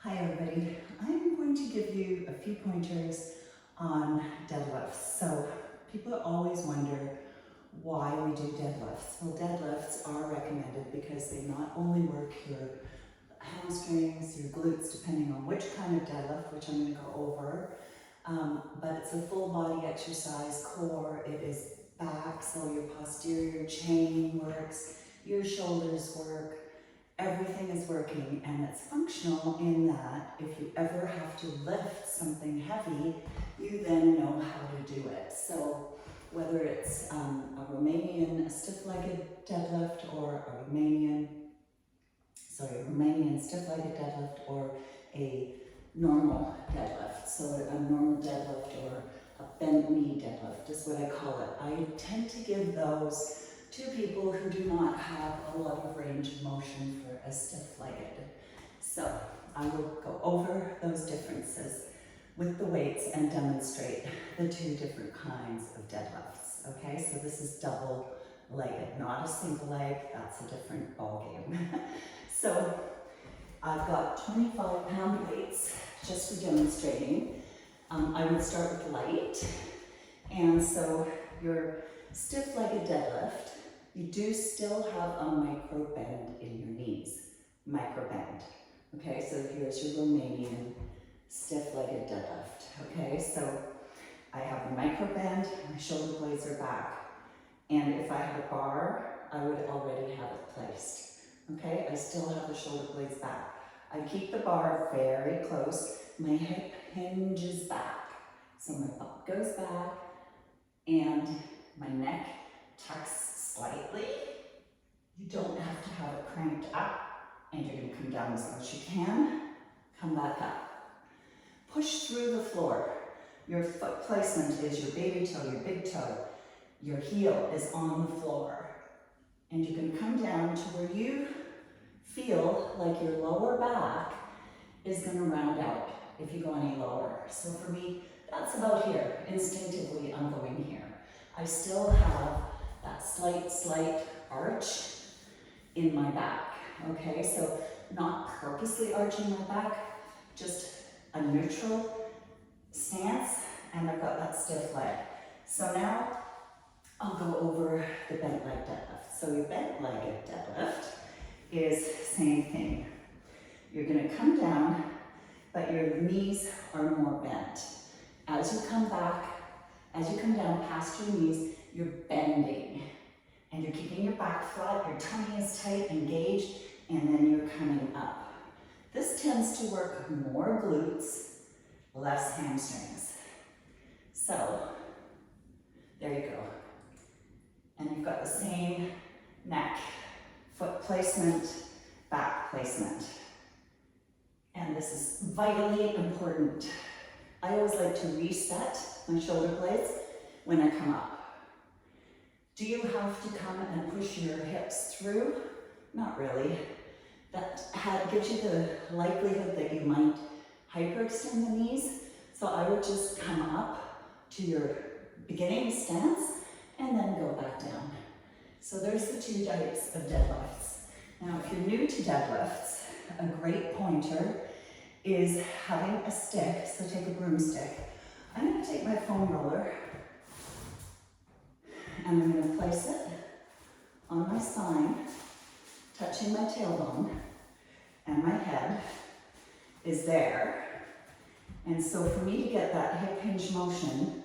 Hi everybody, I'm going to give you a few pointers on deadlifts. So people always wonder why we do deadlifts. Well, deadlifts are recommended because they not only work your hamstrings, your glutes, depending on which kind of deadlift, which I'm going to go over, but it's a full body exercise. Core, it is back, so your posterior chain works, your shoulders work. Everything is working, and it's functional in that if you ever have to lift something heavy, you then know how to do it. So whether it's a Romanian stiff-legged deadlift or a Romanian stiff-legged deadlift or a normal deadlift. So a normal deadlift or a bent knee deadlift is what I call it. I tend to give those to people who do not have a lot of range of motion for a stiff-legged. So I will go over those differences with the weights and demonstrate the two different kinds of deadlifts. Okay, so this is double-legged, not a single leg. That's a different ball game. So I've got 25-pound weights just for demonstrating. I would start with light, and so your stiff-legged deadlift, you do still have a micro bend in your knees, micro bend. Okay, so here's your Romanian stiff-legged deadlift. Okay, so I have a micro bend, my shoulder blades are back, and if I had a bar, I would already have it placed. Okay, I still have the shoulder blades back. I keep the bar very close, my hip hinges back, so my butt goes back, and my neck tucks slightly. You don't have to have it cranked up, and you're going to come down as low as you can. Come back up. Push through the floor. Your foot placement is your baby toe, your big toe. Your heel is on the floor. And you can come down to where you feel like your lower back is going to round out if you go any lower. So for me, that's about here. Instinctively, I'm going here. I still have that slight arch in my back, okay? So not purposely arching my back, just a neutral stance, and I've got that stiff leg. So now I'll go over the bent leg deadlift. So your bent legged deadlift is same thing. You're gonna come down, but your knees are more bent. As you come down past your knees, you're bending, and you're keeping your back flat, your tummy is tight, engaged, and then you're coming up. This tends to work more glutes, less hamstrings. So, there you go. And you've got the same neck, foot placement, back placement. And this is vitally important. I always like to reset my shoulder blades when I come up. Do you have to come and push your hips through? Not really. That gives you the likelihood that you might hyperextend the knees. So I would just come up to your beginning stance and then go back down. So there's the two types of deadlifts. Now, if you're new to deadlifts, a great pointer is having a stick. So take a broomstick. I'm going to take my foam roller and I'm going to place it on my spine, touching my tailbone, and my head is there. And so for me to get that hip hinge motion,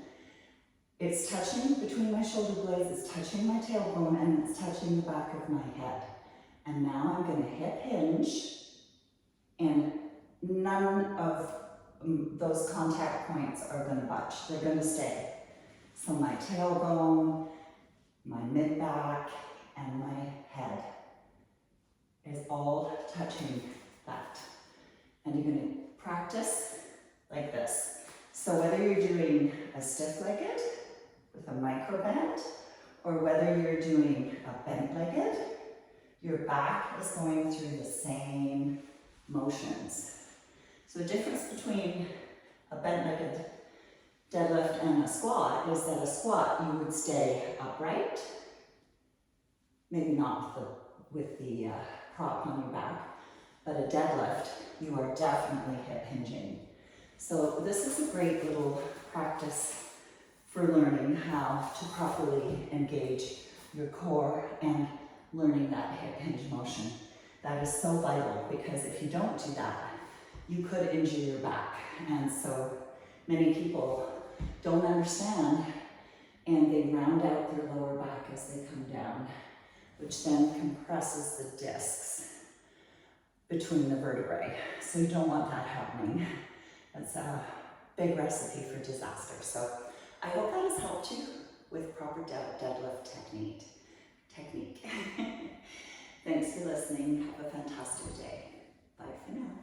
it's touching between my shoulder blades, it's touching my tailbone, and it's touching the back of my head. And now I'm going to hip hinge, and none of those contact points are going to budge. They're going to stay. So my tailbone, my mid-back, and my head is all touching that. And you're going to practice like this. So whether you're doing a stiff-legged with a micro bend, or whether you're doing a bent-legged, your back is going through the same motions. So the difference between a bent-legged deadlift and a squat is that a squat you would stay upright, maybe not with the prop on your back, but a deadlift, you are definitely hip hinging. So this is a great little practice for learning how to properly engage your core and learning that hip hinge motion. That is so vital, because if you don't do that, you could injure your back. And so many people don't understand, and they round out their lower back as they come down, which then compresses the discs between the vertebrae. So you don't want that happening. That's a big recipe for disaster. So I hope that has helped you with proper deadlift technique. Thanks for listening. Have a fantastic day. Bye for now.